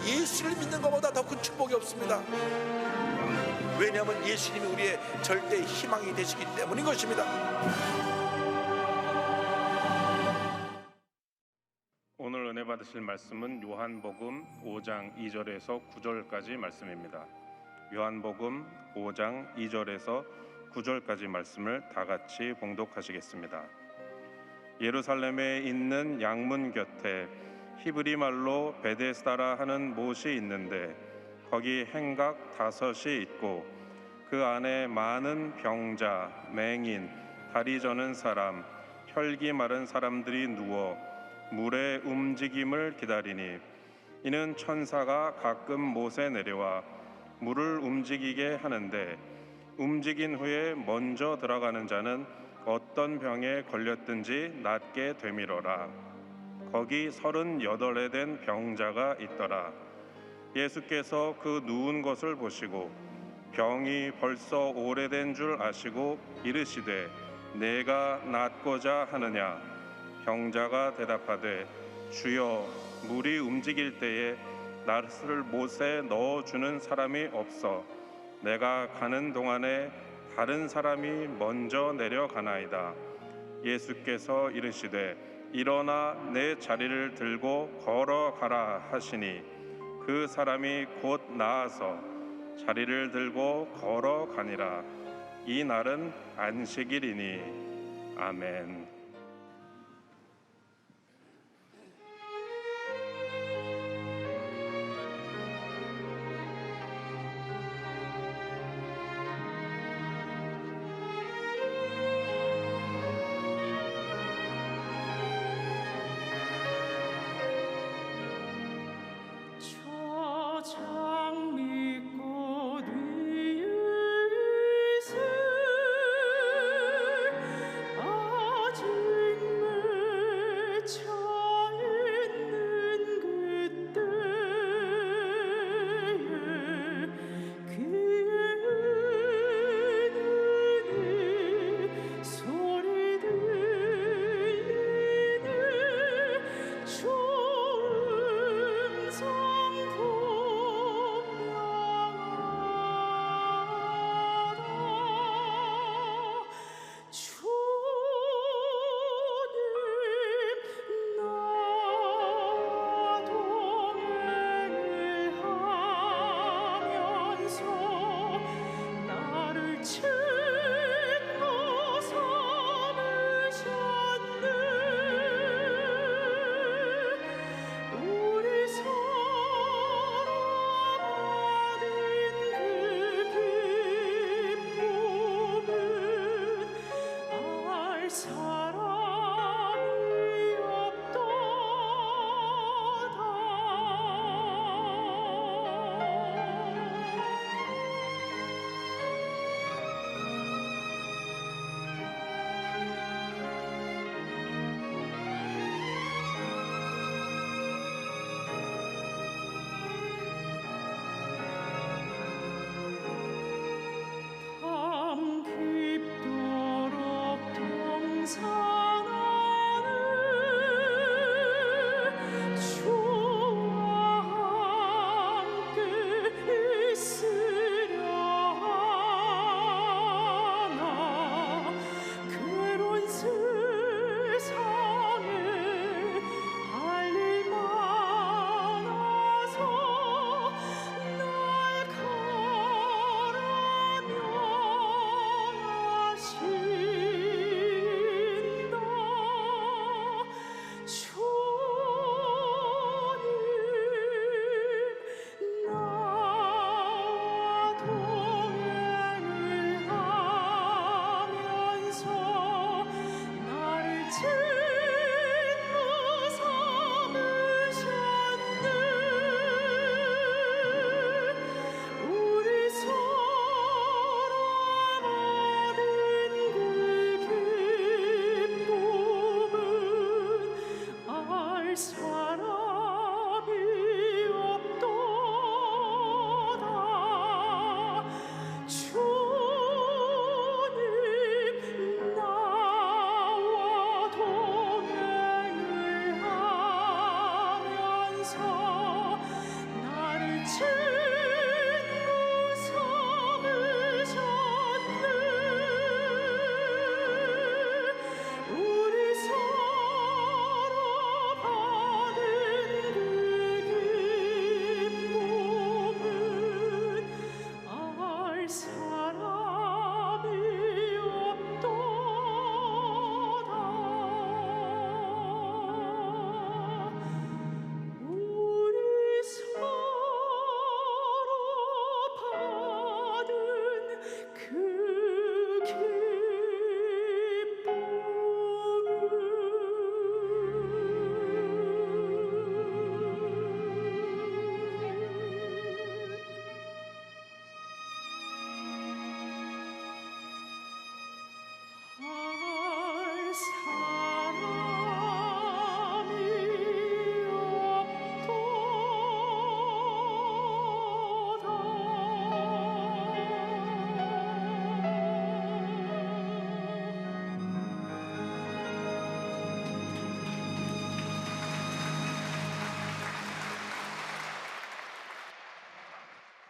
예수를 믿는 것보다 더 큰 축복이 없습니다. 왜냐하면 예수님이 우리의 절대 희망이 되시기 때문인 것입니다. 오늘 은혜 받으실 말씀은 요한복음 5장 2절에서 9절까지 말씀입니다. 요한복음 5장 2절에서 9절까지 말씀을 다 같이 봉독하시겠습니다. 예루살렘에 있는 양문 곁에 히브리 말로 베데스다라 하는 못이 있는데 거기 행각 5이 있고 그 안에 많은 병자, 맹인, 다리 저는 사람, 혈기 마른 사람들이 누워 물의 움직임을 기다리니 이는 천사가 가끔 못에 내려와 물을 움직이게 하는데 움직인 후에 먼저 들어가는 자는 어떤 병에 걸렸든지 낫게 되밀어라. 거기 38에 된 병자가 있더라. 예수께서 그 누운 것을 보시고 병이 벌써 오래된 줄 아시고 이르시되 내가 낫고자 하느냐. 병자가 대답하되 주여, 물이 움직일 때에 나를 못에 넣어주는 사람이 없어 내가 가는 동안에 다른 사람이 먼저 내려가나이다. 예수께서 이르시되 일어나 내 자리를 들고 걸어가라 하시니 그 사람이 곧 나아서 자리를 들고 걸어가니라. 이 날은 안식일이니. 아멘.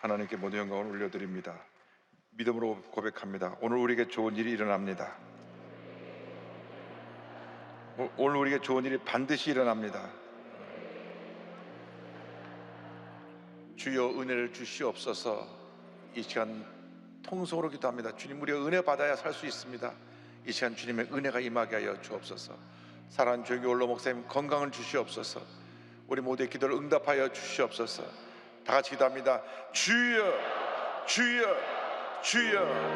하나님께 모든 영광을 올려드립니다. 믿음으로 고백합니다. 오늘 우리에게 좋은 일이 일어납니다. 오늘 우리에게 좋은 일이 반드시 일어납니다. 주여 은혜를 주시옵소서. 이 시간 통성으로 기도합니다. 주님, 우리가 은혜 받아야 살 수 있습니다. 이 시간 주님의 은혜가 임하게 하여 주옵소서. 사랑하는 조용히 올로 목사님, 건강을 주시옵소서. 우리 모두의 기도를 응답하여 주시옵소서. 다 같이 기도합니다. 주여, 주여, 주여.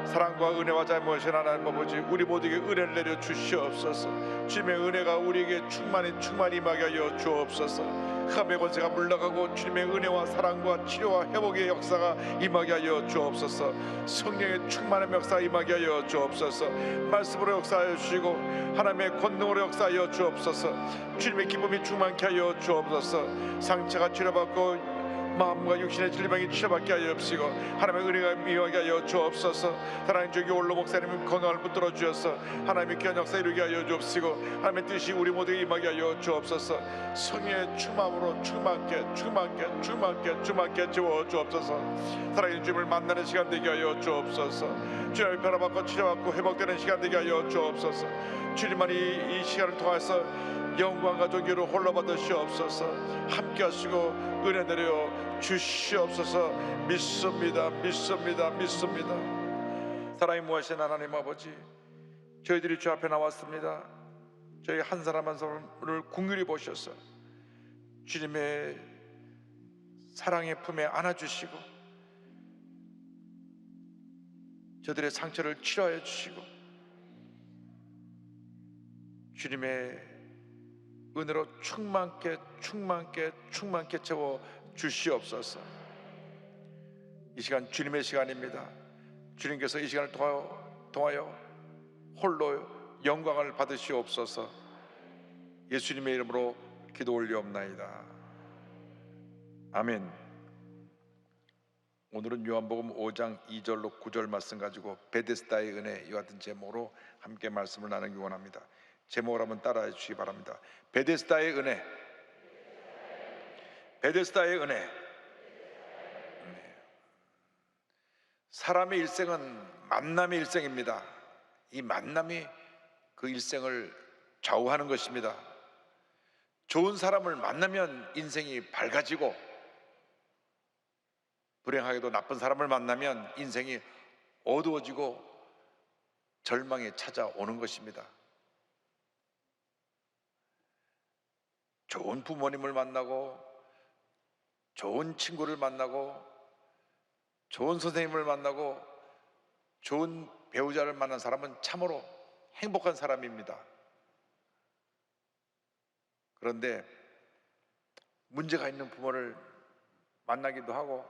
사랑과 은혜와 잘못이신 하나님 아버지, 우리 모두에게 은혜를 내려 주시옵소서. 주님의 은혜가 우리에게 충만히 임하게 하여 주옵소서. 흑암의 권세가 물러가고 주님의 은혜와 사랑과 치료와 회복의 역사가 임하게 하여 주옵소서. 성령의 충만한 역사가 임하게 하여 주옵소서. 말씀으로 역사하여 주시고 하나님의 권능으로 역사하여 주옵소서. 주님의 기쁨이 충만케 하여 주옵소서. 상처가 치료받고 마음과 육신의 질병이 치료받게 하여 주시고 하나님의 은혜가 미하게 하여 주옵소서. 사랑하는 주기 올로 목사님의 건강을 붙들어 주셔서 하나님의 귀한 역사 이루게 하여 주옵시고 하나님의 뜻이 우리 모두에게 임하게 하여 주옵소서. 성령의 충만으로 충만케 채워 주옵소서. 사랑하는 주님을 만나는 시간 되게 하여 주옵소서. 주님의 변화받고 치료받고 회복되는 시간 되게 하여 주옵소서. 주님만이 이 시간을 통해서 영광과 존귀를 홀로 받으시옵소서. 함께 하시고 은혜 내려 주시옵소서. 믿습니다. 사랑이 무하신 하나님 아버지, 저희들이 주 앞에 나왔습니다. 저희 한 사람 한 사람을 긍휼히 보셔서 주님의 사랑의 품에 안아주시고 저들의 상처를 치료하여 주시고 주님의 은혜로 충만케 채워 주시옵소서. 이 시간 주님의 시간입니다. 주님께서 이 시간을 통하여 홀로 영광을 받으시옵소서. 예수님의 이름으로 기도 올리옵나이다. 아멘. 오늘은 요한복음 5장 2절로 9절 말씀 가지고 베데스다의 은혜, 이와 같은 제목으로 함께 말씀을 나누기 원합니다. 제목을 한번 따라해 주시기 바랍니다. 베데스다의 은혜. 베데스다의 은혜. 사람의 일생은 만남의 일생입니다. 이 만남이 그 일생을 좌우하는 것입니다. 좋은 사람을 만나면 인생이 밝아지고 불행하게도 나쁜 사람을 만나면 인생이 어두워지고 절망이 찾아오는 것입니다. 좋은 부모님을 만나고 좋은 친구를 만나고 좋은 선생님을 만나고 좋은 배우자를 만난 사람은 참으로 행복한 사람입니다. 그런데 문제가 있는 부모를 만나기도 하고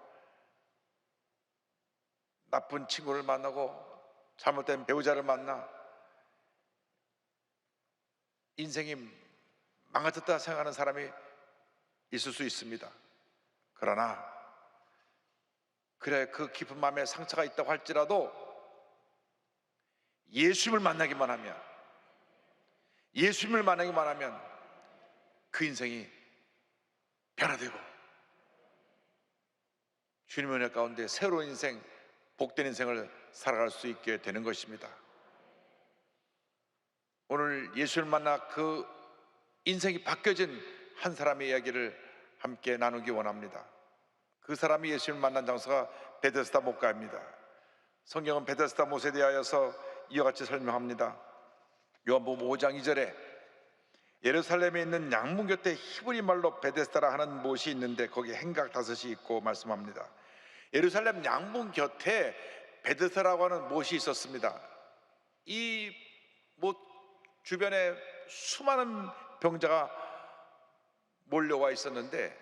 나쁜 친구를 만나고 잘못된 배우자를 만나 인생이 망가졌다 생각하는 사람이 있을 수 있습니다. 그러나 그래 그 깊은 마음에 상처가 있다고 할지라도 예수님을 만나기만 하면 그 인생이 변화되고 주님의 은혜 가운데 새로운 인생, 복된 인생을 살아갈 수 있게 되는 것입니다. 오늘 예수를 만나 그 인생이 바뀌어진 한 사람의 이야기를 함께 나누기 원합니다. 그 사람이 예수를 만난 장소가 베데스다 못가입니다. 성경은 베데스다 못에 대하여서 이와 같이 설명합니다. 요한복음 5장 2절에 예루살렘에 있는 양문 곁에 히브리 말로 베데스다라 하는 못이 있는데 거기에 행각 5이 있고 말씀합니다. 예루살렘 양문 곁에 베데스다라고 하는 못이 있었습니다. 이 못 주변에 수많은 병자가 몰려와 있었는데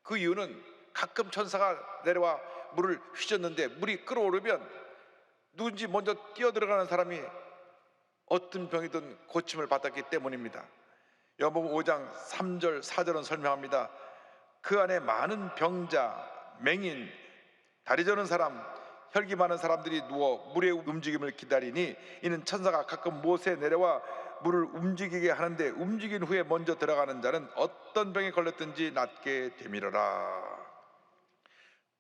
그 이유는 가끔 천사가 내려와 물을 휘젓는데 물이 끓어오르면 누군지 먼저 뛰어들어가는 사람이 어떤 병이든 고침을 받았기 때문입니다. 요한복음 5장 3절 4절은 설명합니다. 그 안에 많은 병자, 맹인, 다리 저는 사람, 혈기 많은 사람들이 누워 물의 움직임을 기다리니 이는 천사가 가끔 못에 내려와 물을 움직이게 하는데 움직인 후에 먼저 들어가는 자는 어떤 병에 걸렸든지 낫게 되밀어라.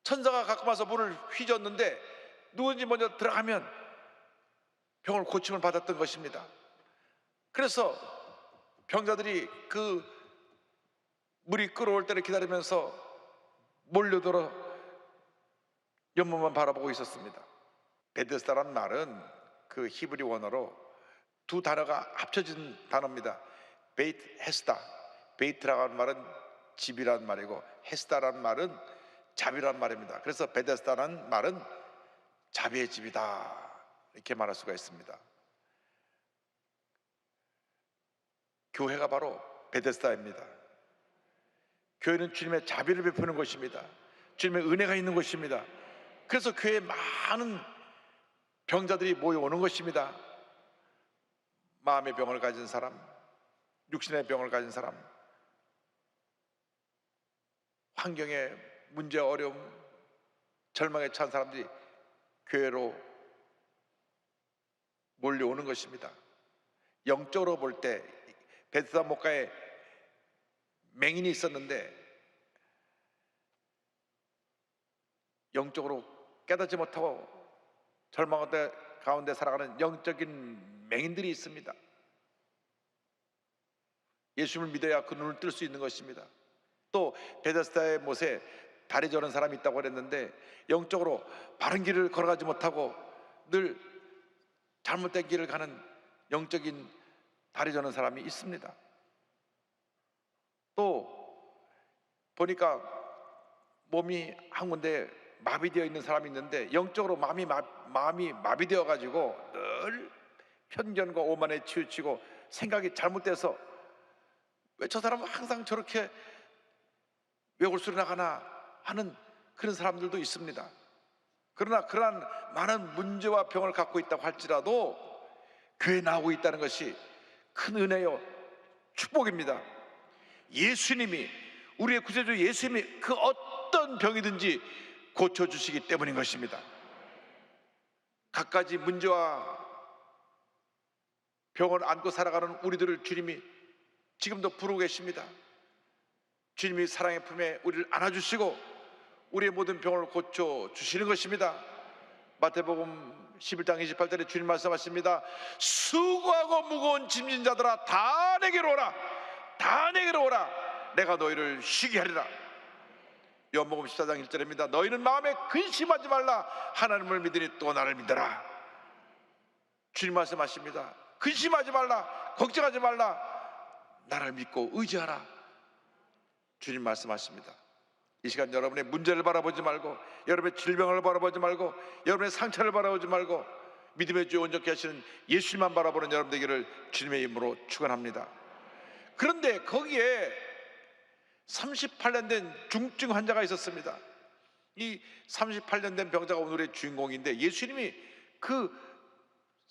천사가 갖고 와서 물을 휘젓는데 누군지 먼저 들어가면 병을 고침을 받았던 것입니다. 그래서 병자들이 그 물이 끓어올 때를 기다리면서 몰려들어 연못만 바라보고 있었습니다. 베데스다라는 말은 그 히브리 원어로 두 단어가 합쳐진 단어입니다. 베이트 헤스다. 베이트라고 하는 말은 집이라는 말이고 헤스다라는 말은 자비라는 말입니다. 그래서 베데스다라는 말은 자비의 집이다, 이렇게 말할 수가 있습니다. 교회가 바로 베데스다입니다. 교회는 주님의 자비를 베푸는 것입니다. 주님의 은혜가 있는 것입니다. 그래서 교회에 많은 병자들이 모여오는 것입니다. 마음의 병을 가진 사람, 육신의 병을 가진 사람, 환경의 문제, 어려움, 절망에 처한 사람들이 교회로 몰려오는 것입니다. 영적으로 볼 때 베데스다 목가에 맹인이 있었는데 영적으로 깨닫지 못하고 절망 가운데 살아가는 영적인 맹인들이 있습니다. 예수님을 믿어야 그 눈을 뜰 수 있는 것입니다. 또 베데스다의 못에 다리 저는 사람이 있다고 그랬는데 영적으로 바른 길을 걸어가지 못하고 늘 잘못된 길을 가는 영적인 다리 저는 사람이 있습니다. 또 보니까 몸이 한 군데 마비되어 있는 사람이 있는데 영적으로 마음이 마비되어 가지고 늘 편견과 오만에 치우치고 생각이 잘못돼서 왜 저 사람은 항상 저렇게 외골수로 나가나 하는 그런 사람들도 있습니다. 그러나 그러한 많은 문제와 병을 갖고 있다고 할지라도 교회에 나오고 있다는 것이 큰 은혜요 축복입니다. 예수님이, 우리의 구세주 예수님이 그 어떤 병이든지 고쳐주시기 때문인 것입니다. 갖가지 문제와 병을 안고 살아가는 우리들을 주님이 지금도 부르고 계십니다. 주님이 사랑의 품에 우리를 안아주시고 우리의 모든 병을 고쳐주시는 것입니다. 마태복음 11장 28절에 주님 말씀하십니다. 수고하고 무거운 짐진 자들아 다 내게로 오라, 다 내게로 오라, 내가 너희를 쉬게 하리라. 요한복음 14장 1절입니다. 너희는 마음에 근심하지 말라, 하나님을 믿으니 또 나를 믿어라. 주님 말씀하십니다. 근심하지 말라, 걱정하지 말라, 나를 믿고 의지하라. 주님 말씀하십니다. 이 시간 여러분의 문제를 바라보지 말고, 여러분의 질병을 바라보지 말고, 여러분의 상처를 바라보지 말고 믿음의 주 온전케 하시는 예수님만 바라보는 여러분 되기를 주님의 이름으로 축원합니다. 그런데 거기에 38년 된 중증 환자가 있었습니다. 이 38년 된 병자가 오늘의 주인공인데 예수님이 그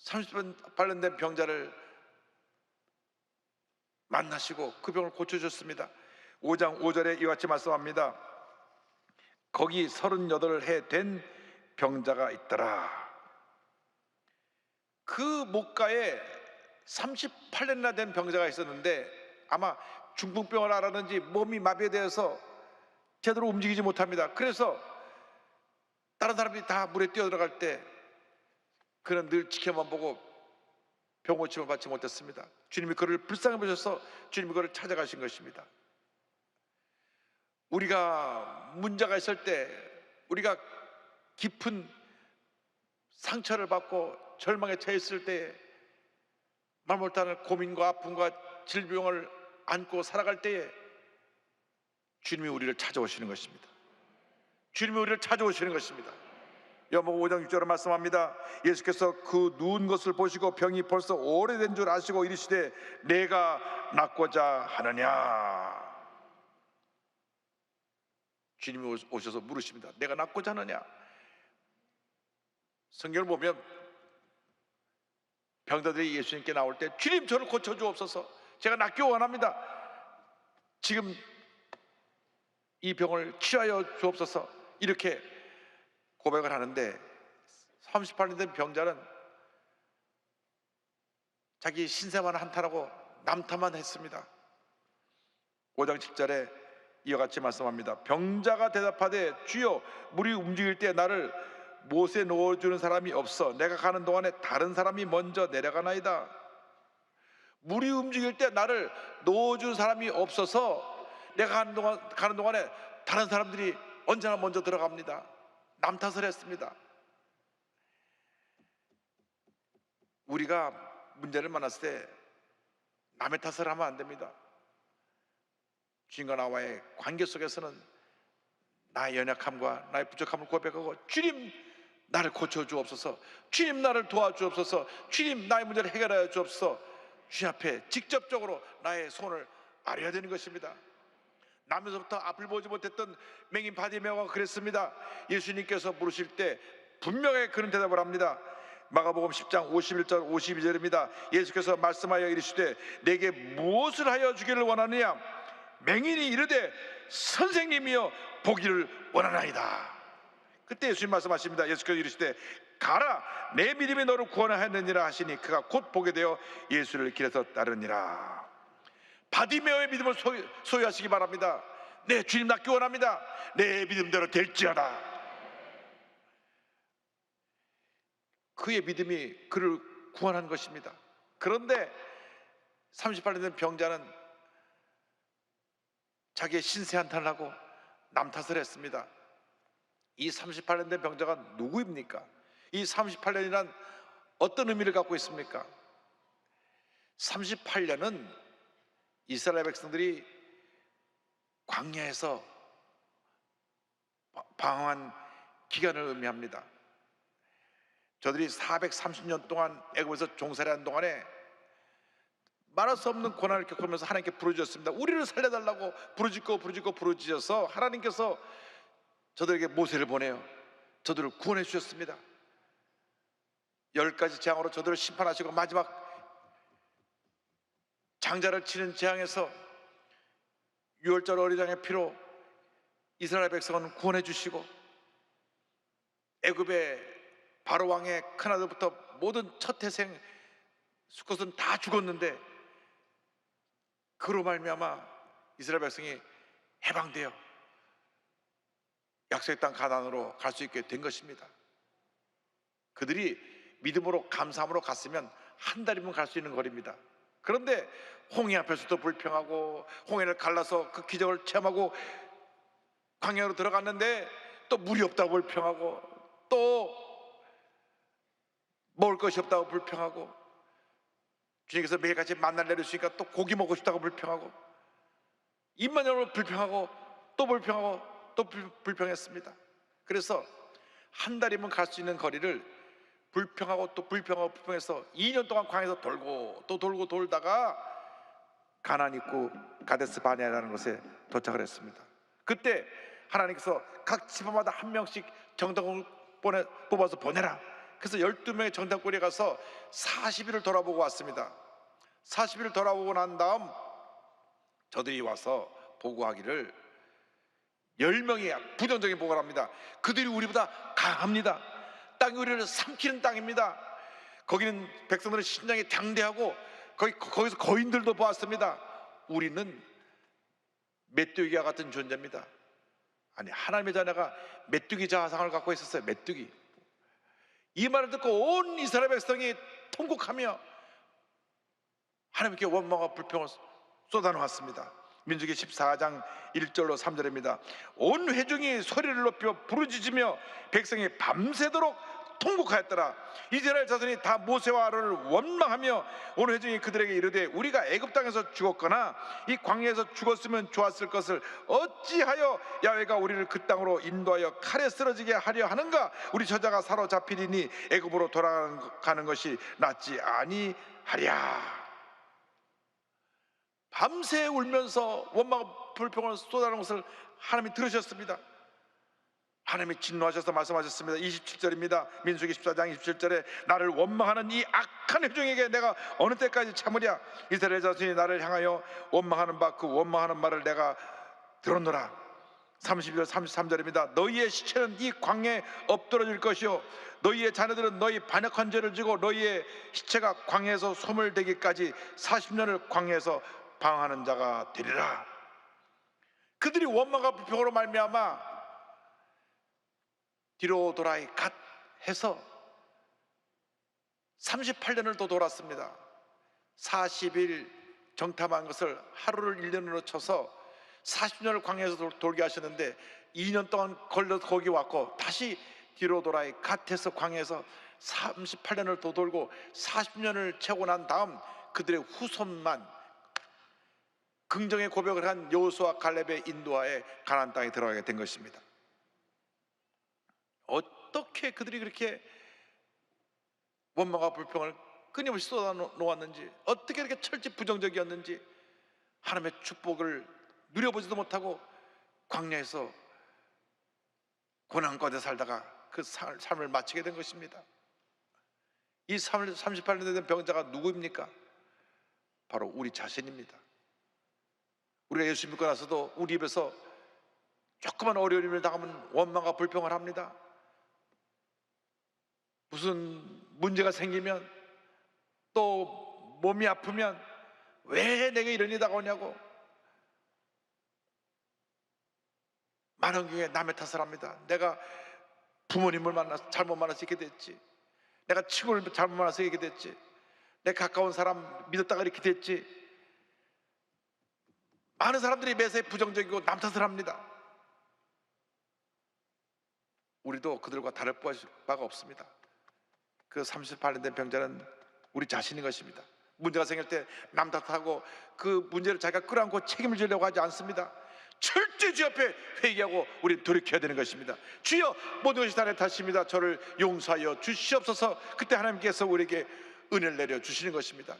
38년 된 병자를 만나시고 그 병을 고쳐주셨습니다. 5장 5절에 이와 같이 말씀합니다. 거기 38해 된 병자가 있더라. 그 목가에 38년이나 된 병자가 있었는데 아마 중풍병을 앓았는지 몸이 마비되어서 제대로 움직이지 못합니다. 그래서 다른 사람들이 다 물에 뛰어들어갈 때 그는 늘 지켜만 보고 병 고침을 받지 못했습니다. 주님이 그를 불쌍히 보셔서 주님이 그를 찾아가신 것입니다. 우리가 문제가 있을 때, 우리가 깊은 상처를 받고 절망에 처해 있을 때, 말 못하는 고민과 아픔과 질병을 안고 살아갈 때에 주님이 우리를 찾아오시는 것입니다. 주님이 우리를 찾아오시는 것입니다. 요한복음 5장 6절에 말씀합니다. 예수께서 그 누운 것을 보시고 병이 벌써 오래된 줄 아시고 이르시되 내가 낫고자 하느냐. 주님이 오셔서 물으십니다. 내가 낫고자 하느냐. 성경을 보면 병자들이 예수님께 나올 때 주님 저를 고쳐주옵소서, 제가 낫기 원합니다, 지금 이 병을 치유하여 주옵소서, 이렇게 고백을 하는데 38년 된 병자는 자기 신세만 한탄하고 남탓만 했습니다. 5장 10절에 이와 같이 말씀합니다. 병자가 대답하되 주여 물이 움직일 때 나를 못에 놓아주는 사람이 없어 내가 가는 동안에 다른 사람이 먼저 내려가나이다. 물이 움직일 때 나를 놓아주는 사람이 없어서 내가 가는 동안에 다른 사람들이 언제나 먼저 들어갑니다. 남 탓을 했습니다. 우리가 문제를 만났을 때 남의 탓을 하면 안 됩니다. 주님과 나와의 관계 속에서는 나의 연약함과 나의 부족함을 고백하고 주님 나를 고쳐주옵소서, 주님 나를 도와주옵소서, 주님 나의 문제를 해결하여 주옵소서, 주님 앞에 직접적으로 나의 손을 아려야 되는 것입니다. 나면서부터 앞을 보지 못했던 맹인 바디메오가 그랬습니다. 예수님께서 물으실 때 분명히 그런 대답을 합니다. 마가복음 10장 51절 52절입니다. 예수께서 말씀하여 이르시되 내게 무엇을 하여 주기를 원하느냐? 맹인이 이르되 선생님이여 보기를 원하나이다. 그때 예수님 말씀하십니다. 예수께서 이르시되 가라 내 믿음이 너를 구원하였느니라 하시니 그가 곧 보게 되어 예수를 길에서 따르니라. 바디메오의 믿음을 소유하시기 바랍니다. 네, 주님 낫기 원합니다. 내 믿음대로 될지어다. 그의 믿음이 그를 구원한 것입니다. 그런데 38년 된 병자는 자기의 신세 한탄을 하고 남 탓을 했습니다. 이 38년 된 병자가 누구입니까? 이 38년이란 어떤 의미를 갖고 있습니까? 38년은 이스라엘 백성들이 광야에서 방황한 기간을 의미합니다. 저들이 430년 동안 애굽에서 종살이한 동안에 말할 수 없는 고난을 겪으면서 하나님께 부르짖었습니다. 우리를 살려달라고 부르짖어서 하나님께서 저들에게 모세를 보내요. 저들을 구원해 주셨습니다. 10가지 재앙으로 저들을 심판하시고 마지막 장자를 치는 재앙에서 6월절 어린양의 피로 이스라엘 백성은 구원해 주시고 애굽의 바로 왕의 큰아들부터 모든 첫 태생 수컷은 다 죽었는데 그로 말미암아 이스라엘 백성이 해방되어 약속의 땅 가나안으로 갈 수 있게 된 것입니다. 그들이 믿음으로 감사함으로 갔으면 한 달이면 갈 수 있는 거리입니다. 그런데 홍해 앞에서도 불평하고 홍해를 갈라서 그 기적을 체험하고 광야로 들어갔는데 또 물이 없다고 불평하고 또 먹을 것이 없다고 불평하고 주님께서 매일같이 만나를 내려주시니까 또 고기 먹고 싶다고 불평하고 입만 열면 불평하고 또 불평하고 또 불평했습니다. 그래서 한 달이면 갈 수 있는 거리를 불평하고 또 불평해서 2년 동안 광야에서 돌고 또 돌고 돌다가 가나안 입구 가데스 바네아라는 곳에 도착을 했습니다. 그때 하나님께서 각 지파마다 한 명씩 정탐꾼을 뽑아서 보내라. 그래서 12명의 정탐꾼이 가서 40일을 돌아보고 왔습니다. 40일을 돌아보고 난 다음 저들이 와서 보고하기를 10명이 부정적인 보고를 합니다. 그들이 우리보다 강합니다. 땅이 우리를 삼키는 땅입니다. 거기는 백성들은 신장이 장대하고 거기서 거인들도 보았습니다. 우리는 메뚜기와 같은 존재입니다. 아니, 하나님의 자녀가 메뚜기 자아상을 갖고 있었어요. 메뚜기. 이 말을 듣고 온 이스라엘 백성이 통곡하며 하나님께 원망과 불평을 쏟아놓았습니다. 민수기 14장 1절로 3절입니다. 온 회중이 소리를 높여 부르짖으며 백성이 밤새도록 통곡하였더라. 이스라엘 자손이 다 모세와 아론을 원망하며 온 회중이 그들에게 이르되 우리가 애굽 땅에서 죽었거나 이 광야에서 죽었으면 좋았을 것을 어찌하여 야훼가 우리를 그 땅으로 인도하여 칼에 쓰러지게 하려 하는가? 우리 저자가 사로잡히리니 애굽으로 돌아가는 것이 낫지 아니하랴. 밤새 울면서 원망과 불평을 쏟아내는 것을 하나님이 들으셨습니다. 하나님이 진노하셔서 말씀하셨습니다. 27절입니다. 민수기 14장 27절에 나를 원망하는 이 악한 회중에게 내가 어느 때까지 참으랴? 이스라엘 자손이 나를 향하여 원망하는 바 그 원망하는 말을 내가 들었노라. 32절 33절입니다. 너희의 시체는 이 광야에 엎드러질 것이요 너희의 자녀들은 너희 반역한 죄를 지고 너희의 시체가 광야에서 소멸되기까지 40년을 광야에서 방황하는 자가 되리라. 그들이 원망과 불평으로 말미암아 뒤로 돌아이 갓 해서 38년을 또 돌았습니다. 40일 정탐한 것을 하루를 1년으로 쳐서 40년을 광야에서 돌게 하셨는데 2년 동안 걸려서 거기 왔고 다시 뒤로 돌아이 갓 해서 광야에서 38년을 더 돌고 40년을 채우고 난 다음 그들의 후손만 긍정의 고백을 한 여호수아 갈렙의 인도하에 가나안 땅에 들어가게 된 것입니다. 어떻게 그들이 그렇게 원망과 불평을 끊임없이 쏟아놓았는지, 어떻게 이렇게 철저히 부정적이었는지, 하나님의 축복을 누려보지도 못하고 광야에서 고난 가운데 살다가 그 삶을 마치게 된 것입니다. 이 38년 된 병자가 누구입니까? 바로 우리 자신입니다. 우리가 예수 믿고 나서도 우리 입에서 조그만 어려움을 당하면 원망과 불평을 합니다. 무슨 문제가 생기면, 또 몸이 아프면 왜 내게 이런 일이 다가오냐고 많은 경우에 남의 탓을 합니다. 내가 부모님을 잘못 만나서 이렇게 됐지, 내가 친구를 잘못 만나서 이렇게 됐지, 내 가까운 사람 믿었다가 이렇게 됐지. 많은 사람들이 매사에 부정적이고 남 탓을 합니다. 우리도 그들과 다를 바가 없습니다. 그 38년 된 병자는 우리 자신인 것입니다. 문제가 생길 때 남 탓하고 그 문제를 자기가 끌어안고 책임을 지려고 하지 않습니다. 철저히 주 앞에 회개하고 우리는 돌이켜야 되는 것입니다. 주여, 모든 것이 다 내 탓입니다. 저를 용서하여 주시옵소서. 그때 하나님께서 우리에게 은혜를 내려 주시는 것입니다.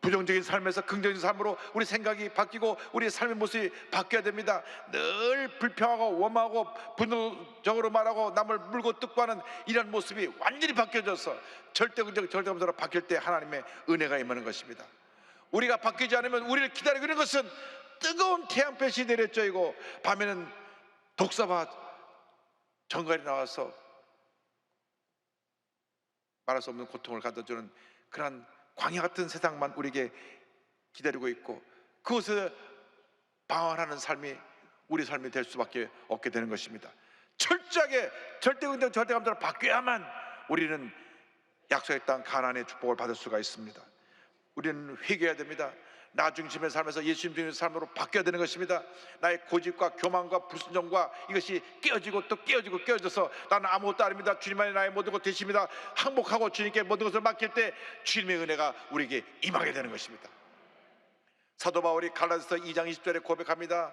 부정적인 삶에서 긍정적인 삶으로 우리 생각이 바뀌고 우리의 삶의 모습이 바뀌어야 됩니다. 늘 불평하고 원망하고 분노적으로 말하고 남을 물고 뜯고 하는 이런 모습이 완전히 바뀌어져서 절대긍정 절대감사로 바뀔 때 하나님의 은혜가 임하는 것입니다. 우리가 바뀌지 않으면 우리를 기다리고 있는 것은 뜨거운 태양볕이 내려쬐고 밤에는 독사와 정갈이 나와서 말할 수 없는 고통을 가져주는 그러한 광야 같은 세상만 우리에게 기다리고 있고, 그것에 방황하는 삶이 우리 삶이 될 수밖에 없게 되는 것입니다. 철저하게 절대긍정 절대감사로 바뀌어야만 우리는 약속의 땅 가나안의 축복을 받을 수가 있습니다. 우리는 회개해야 됩니다. 나 중심의 삶에서 예수님 중심의 삶으로 바뀌어야 되는 것입니다. 나의 고집과 교만과 불순종과 이것이 깨어지고 또 깨어지고 깨어져서 나는 아무것도 아닙니다, 주님만이 나의 모든 것 되십니다, 항복하고 주님께 모든 것을 맡길 때 주님의 은혜가 우리에게 임하게 되는 것입니다. 사도 바울이 갈라디아서 2장 20절에 고백합니다.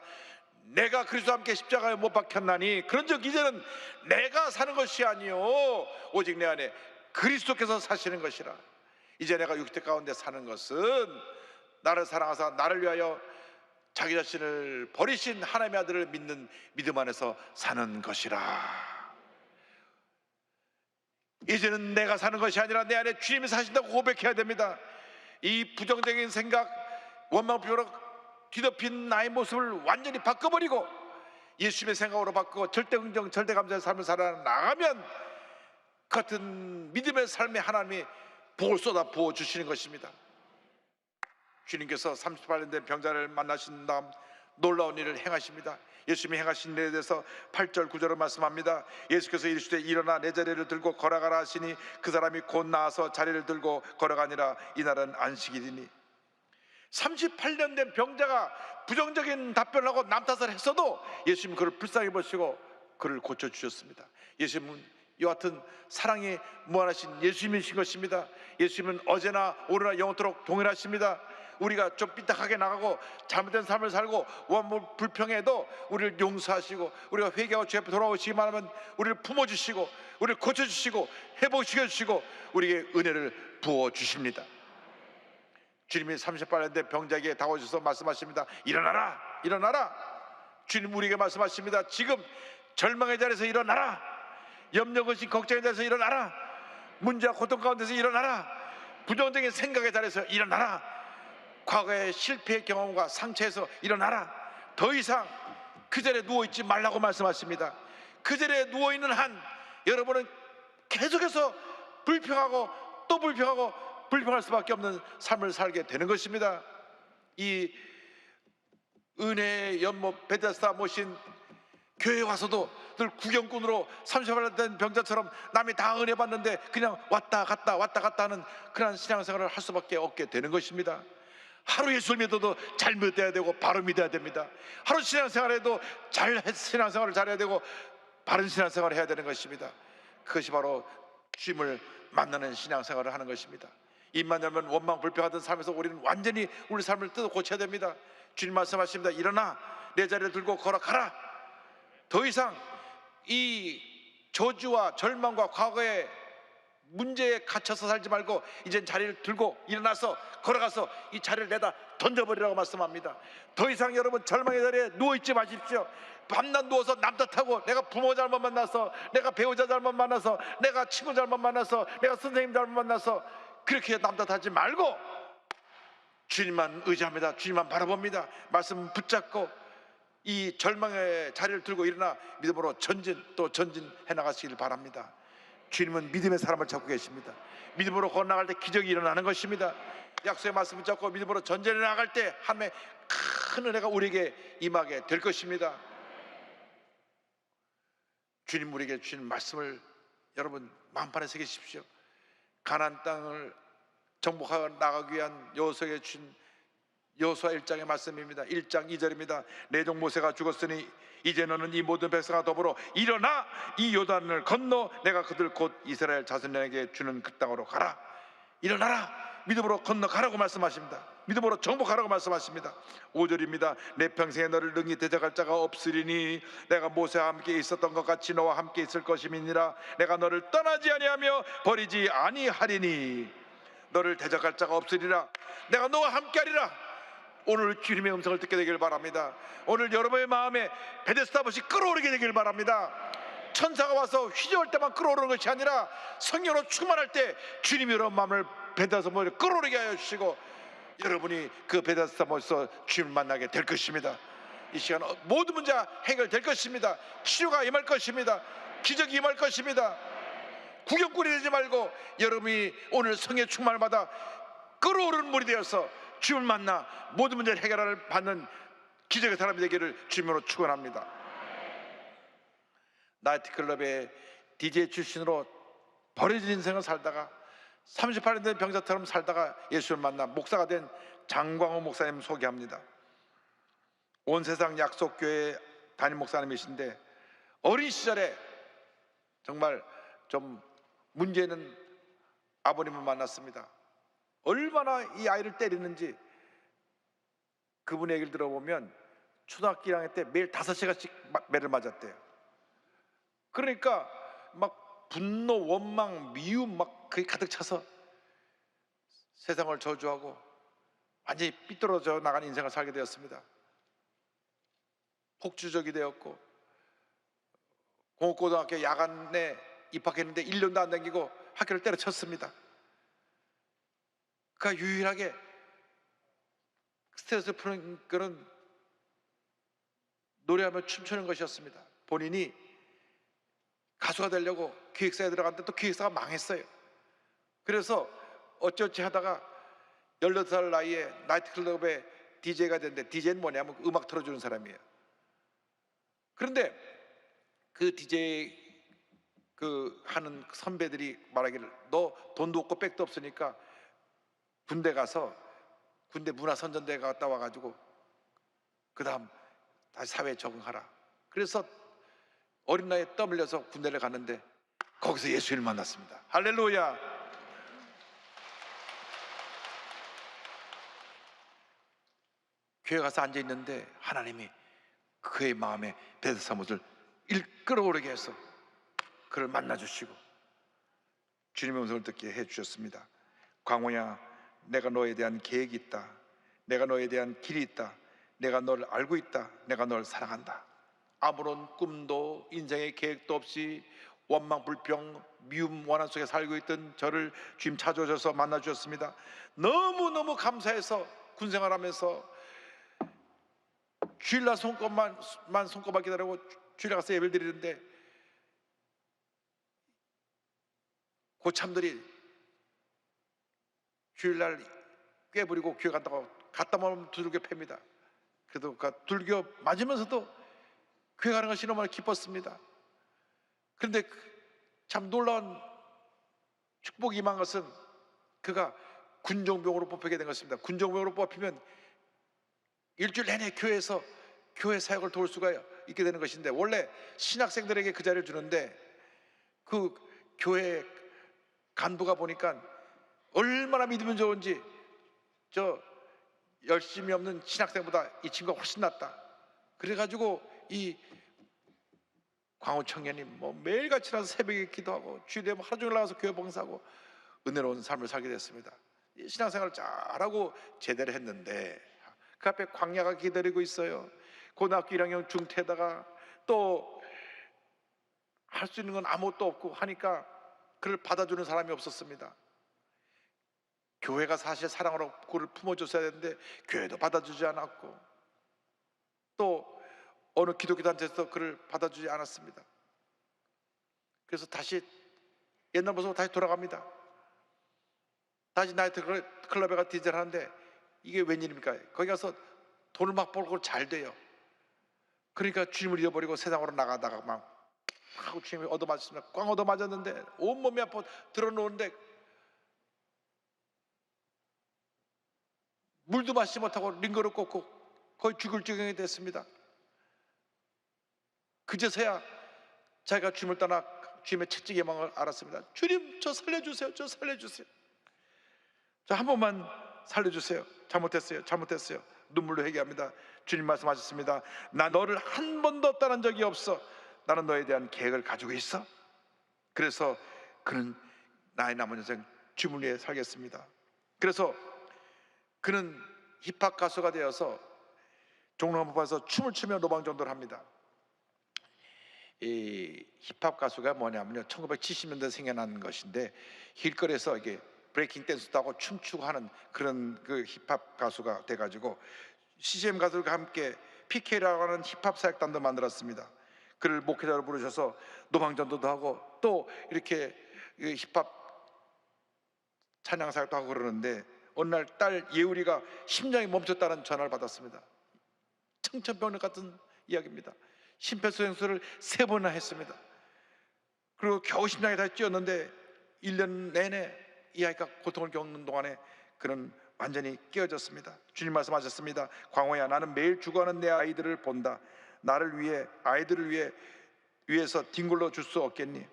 내가 그리스도와 함께 십자가에 못 박혔나니 그런즉 이제는 내가 사는 것이 아니요 오직 내 안에 그리스도께서 사시는 것이라. 이제 내가 육체 가운데 사는 것은 나를 사랑하사 나를 위하여 자기 자신을 버리신 하나님의 아들을 믿는 믿음 안에서 사는 것이라. 이제는 내가 사는 것이 아니라 내 안에 주님이 사신다고 고백해야 됩니다. 이 부정적인 생각, 원망 비호로 뒤덮인 나의 모습을 완전히 바꿔버리고 예수님의 생각으로 바꾸고 절대긍정 절대감사의 삶을 살아나가면 같은 믿음의 삶에 하나님이 복을 쏟아 부어주시는 것입니다. 주님께서 38년 된 병자를 만나신 다음 놀라운 일을 행하십니다. 예수님이 행하신 일에 대해서 8절 9절을 말씀합니다. 예수께서 이르시되 일어나 내 자리를 들고 걸어가라 하시니 그 사람이 곧 나와서 자리를 들고 걸어가니라. 이날은 안식일이니. 38년 된 병자가 부정적인 답변을 하고 남 탓을 했어도 예수님은 그를 불쌍히 보시고 그를 고쳐주셨습니다. 예수님은 이와 같은 사랑이 무한하신 예수님이신 것입니다. 예수님은 어제나 오늘나 영원토록 동일하십니다. 우리가 좀 삐딱하게 나가고 잘못된 삶을 살고 원망 불평해도 우리를 용서하시고 우리가 회개하고 주 앞에 돌아오시기만 하면 우리를 품어주시고 우리를 고쳐주시고 회복시켜주시고 우리에게 은혜를 부어주십니다. 주님이 38년 된 병자에게 다가오셔서 말씀하십니다. 일어나라, 일어나라. 주님 우리에게 말씀하십니다. 지금 절망의 자리에서 일어나라. 염려, 근심, 걱정의 자리에서 일어나라. 문제와 고통 가운데서 일어나라. 부정적인 생각의 자리에서 일어나라. 과거의 실패의 경험과 상처에서 일어나라. 더 이상 그 자리에 누워있지 말라고 말씀하십니다. 그 자리에 누워있는 한 여러분은 계속해서 불평하고 또 불평하고 불평할 수밖에 없는 삶을 살게 되는 것입니다. 이 은혜의 연못 베데스다 모신 교회에 와서도 늘 구경꾼으로 30년 된 병자처럼 남이 다 은혜 받는데 그냥 왔다 갔다 하는 그런 신앙생활을 할 수밖에 없게 되는 것입니다. 하루 예수를 믿어도 잘 믿어야 되고 바로 믿어야 됩니다. 하루 신앙생활에도 신앙생활을 잘해야 되고 바른 신앙생활을 해야 되는 것입니다. 그것이 바로 주님을 만나는 신앙생활을 하는 것입니다. 입만 열면 원망 불평하던 삶에서 우리는 완전히 우리 삶을 뜯어 고쳐야 됩니다. 주님 말씀하십니다. 일어나 내 자리를 들고 걸어가라. 더 이상 이 저주와 절망과 과거의 문제에 갇혀서 살지 말고 이젠 자리를 들고 일어나서 걸어가서 이 자리를 내다 던져버리라고 말씀합니다. 더 이상 여러분 절망의 자리에 누워있지 마십시오. 밤낮 누워서 남 탓하고 내가 부모 잘못 만나서, 내가 배우자 잘못 만나서, 내가 친구 잘못 만나서, 내가 선생님 잘못 만나서 그렇게 남 탓하지 말고 주님만 의지합니다. 주님만 바라봅니다. 말씀 붙잡고 이 절망의 자리를 들고 일어나 믿음으로 또 전진해 나가시길 바랍니다. 주님은 믿음의 사람을 찾고 계십니다. 믿음으로 걸어나갈 때 기적이 일어나는 것입니다. 약속의 말씀 붙잡고 믿음으로 전진해 나갈 때 하나님의 큰 은혜가 우리에게 임하게 될 것입니다. 주님 우리에게 주신 말씀을 여러분 마음판에 새기십시오. 가나안 땅을 정복하여 나가기 위한 여호수아에게 주신 여호수아 1장의 말씀입니다. 1장 2절입니다. 내 종 모세가 죽었으니 이제 너는 이 모든 백성과 더불어 일어나 이 요단을 건너 내가 그들 곧 이스라엘 자손에게 주는 그 땅으로 가라. 일어나라. 믿음으로 건너가라고 말씀하십니다. 믿음으로 정복하라고 말씀하십니다. 5절입니다. 내 평생에 너를 능히 대적할 자가 없으리니 내가 모세와 함께 있었던 것 같이 너와 함께 있을 것임이니라. 내가 너를 떠나지 아니하며 버리지 아니하리니 너를 대적할 자가 없으리라. 내가 너와 함께하리라. 오늘 주님의 음성을 듣게 되길 바랍니다. 오늘 여러분의 마음에 베데스다 못이 끓어오르게 되길 바랍니다. 천사가 와서 휘저을 때만 끓어오르는 것이 아니라 성령으로 충만할 때 주님이 여러분 마음을 베데스다 못에 끓어오르게 하여 주시고 여러분이 그 베데스다 못에서 주님을 만나게 될 것입니다. 이 시간 모든 문제가 해결될 것입니다. 치료가 임할 것입니다. 기적이 임할 것입니다. 구경꾼이 되지 말고 여러분이 오늘 성의 충만을 받아 끓어오르는 물이 되어서 주님을 만나 모든 문제를 해결을 받는 기적의 사람이 되기를 주님으로 축원합니다. 나이트클럽의 DJ 출신으로 버려진 인생을 살다가 38년 된 병자처럼 살다가 예수를 만나 목사가 된 장광호 목사님 소개합니다. 온 세상 약속교회 담임 목사님이신데 어린 시절에 정말 좀 문제 있는 아버님을 만났습니다. 얼마나 이 아이를 때리는지 그분의 얘기를 들어보면 초등학교 1학년 때 매일 5시간씩 매를 맞았대요. 그러니까 막 분노, 원망, 미움 막 그게 가득 차서 세상을 저주하고 완전히 삐뚤어져 나간 인생을 살게 되었습니다. 폭주적이 되었고 공업고등학교 야간에 입학했는데 1년도 안 다니고 학교를 때려쳤습니다. 그가 유일하게 스트레스 푸는 그런 노래하며 춤추는 것이었습니다. 본인이 가수가 되려고 기획사에 들어갔는데 또 기획사가 망했어요. 그래서 어쩌지 하다가 18살 나이에 나이트클럽의 DJ가 됐는데, DJ는 뭐냐면 음악 틀어주는 사람이에요. 그런데 그 DJ 하는 선배들이 말하기를 너 돈도 없고 백도 없으니까 군대 가서 군대 문화선전대 갔다 와가지고 그 다음 다시 사회에 적응하라. 그래서 어린 나이에 떠밀려서 군대를 갔는데 거기서 예수를 만났습니다. 할렐루야. 교회 가서 앉아있는데 하나님이 그의 마음에 베데스다 못을 끌어오르게 해서 그를 만나주시고 주님의 음성을 듣게 해주셨습니다. 광호야, 내가 너에 대한 계획이 있다. 내가 너에 대한 길이 있다. 내가 너를 알고 있다. 내가 너를 사랑한다. 아무런 꿈도 인생의 계획도 없이 원망, 불평, 미움, 원한 속에 살고 있던 저를 주님 찾아오셔서 만나주셨습니다. 너무너무 감사해서 군생활하면서 주일날 손꼽아 기다리고 주일에 가서 예배를 드리는데 고참들이 주일날 꾀부리고 교회 갔다가 갔다 오면 두들겨 팹니다. 그래도 그 둘겨 맞으면서도 교회 가는 것이 너무나 기뻤습니다. 그런데 참 놀라운 축복이 임한 것은 그가 군종병으로 뽑히게 된 것입니다. 군종병으로 뽑히면 일주일 내내 교회에서 교회 사역을 도울 수가 있게 되는 것인데, 원래 신학생들에게 그 자리를 주는데 그 교회 간부가 보니까 얼마나 믿으면 좋은지 저 열심히 없는 신학생보다 이 친구가 훨씬 낫다. 그래가지고 이 광우 청년이 뭐 매일같이 나서 새벽에 기도하고 주일에 하루 종일 나가서 교회 봉사하고 은혜로운 삶을 살게 됐습니다. 신앙생활을 잘하고 제대로 했는데 그 앞에 광야가 기다리고 있어요. 고등학교 1학년 중퇴에다가 또 할 수 있는 건 아무것도 없고 하니까 그를 받아주는 사람이 없었습니다. 교회가 사실 사랑으로 그를 품어줬어야 되는데 교회도 받아주지 않았고 또 어느 기독교 단체에서 그를 받아주지 않았습니다. 그래서 다시 옛날 모습으로 다시 돌아갑니다. 다시 나이트 클럽에 가 디제를 하는데 이게 웬일입니까? 거기 가서 돈을 막 벌고 잘 돼요. 그러니까 주님을 잃어버리고 세상으로 나가다가 막 하고 주님이 얻어맞았습니다. 꽝 얻어맞았는데 온몸이 아파 들어놓는데 물도 마시지 못하고 링거를 꽂고 거의 죽을 지경이 됐습니다. 그제서야 자기가 주님을 떠나 주님의 채찍의 영광을 알았습니다. 주님, 저 살려주세요. 저 살려주세요. 저 한 번만 살려주세요. 잘못했어요. 눈물로 회개합니다. 주님 말씀하셨습니다. 나 너를 한 번도 떠난 적이 없어. 나는 너에 대한 계획을 가지고 있어. 그래서 그는 나의 남은 인생 주님을 위해 살겠습니다. 그래서 그는 힙합 가수가 되어서 종로한복판에서 춤을 추며 노방전도를 합니다. 이 힙합 가수가 뭐냐면요, 1970년대 생겨난 것인데 길거리에서 이게 브레이킹 댄스도 하고 춤추고 하는 그런 그 힙합 가수가 돼가지고 CCM 가수들과 함께 PK라고 하는 힙합 사역단도 만들었습니다. 그를 목회자로 부르셔서 노방전도도 하고 또 이렇게 힙합 찬양 사역도 하고 그러는데 어느 날 딸 예우리가 심장이 멈췄다는 전화를 받았습니다. 청천벽력 같은 이야기입니다. 심폐소생술을 3번이나 했습니다. 그리고 겨우 심장이 다시 뛰었는데 1년 내내 이 아이가 고통을 겪는 동안에 그는 완전히 깨어졌습니다. 주님 말씀하셨습니다. 광호야, 나는 매일 죽어가는 내 아이들을 본다. 나를 위해, 아이들을 위해서 뒹굴러 줄 수 없겠니?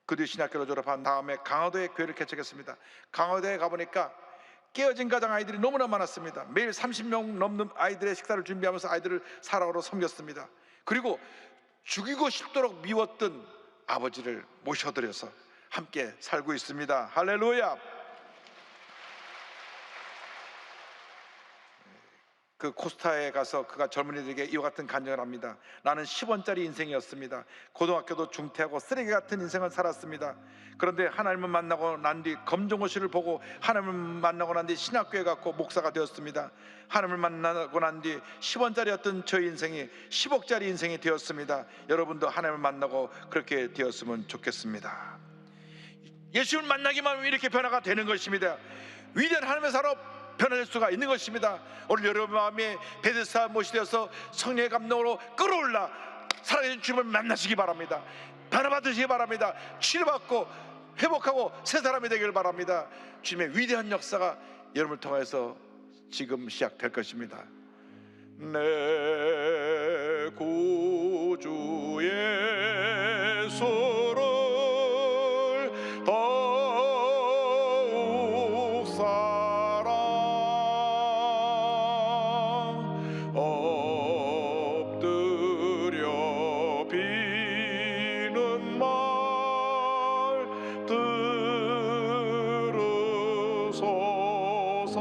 그 뒤 신학교를 졸업한 다음에 강화도에 교회를 개척했습니다. 강화도에 가보니까 깨어진 가정 아이들이 너무나 많았습니다. 매일 30명 넘는 아이들의 식사를 준비하면서 아이들을 사랑으로 섬겼습니다. 그리고 죽이고 싶도록 미웠던 아버지를 모셔드려서 함께 살고 있습니다. 할렐루야. 그 코스타에 가서 그가 젊은이들에게 이와 같은 간증을 합니다. 나는 10원짜리 인생이었습니다. 고등학교도 중퇴하고 쓰레기 같은 인생을 살았습니다. 그런데 하나님을 만나고 난 뒤 검정고시를 보고 하나님을 만나고 난 뒤 신학교에 갔고 목사가 되었습니다. 하나님을 만나고 난 뒤 10원짜리였던 저 인생이 10억짜리 인생이 되었습니다. 여러분도 하나님을 만나고 그렇게 되었으면 좋겠습니다. 예수를 만나기만 하면 이렇게 변화가 되는 것입니다. 위대한 하나님의 사람 변화될 수가 있는 것입니다. 오늘 여러분 마음에 베데스다 못이 되어서 성령의 감동으로 끌어올라 살아계신 주님을 만나시기 바랍니다. 변화받으시기 바랍니다. 치료받고 회복하고 새 사람이 되길 바랍니다. 주님의 위대한 역사가 여러분을 통해서 지금 시작될 것입니다. 내 구주 예수를 더욱 사랑 엎드려 비는 말 들으소서.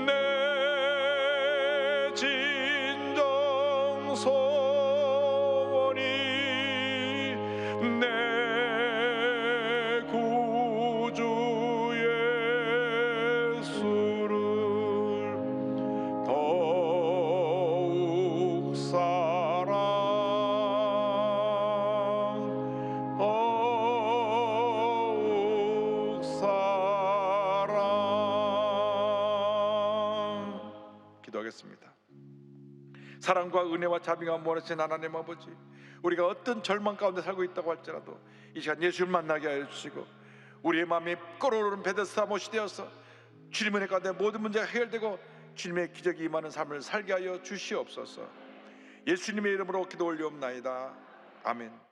내 진정 소원이 내 구주 예수를 더욱 사랑 더욱 사랑 기도하겠습니다. 사랑과 은혜와 자비가 무한하신 하나님 아버지, 우리가 어떤 절망 가운데 살고 있다고 할지라도 이 시간 예수를 만나게 하여 주시고 우리의 마음이 끓어오르는 베데스다 못이 되어서 주님의 은혜 가운데 모든 문제가 해결되고 주님의 기적이 임하는 삶을 살게 하여 주시옵소서. 예수님의 이름으로 기도 올리옵나이다. 아멘.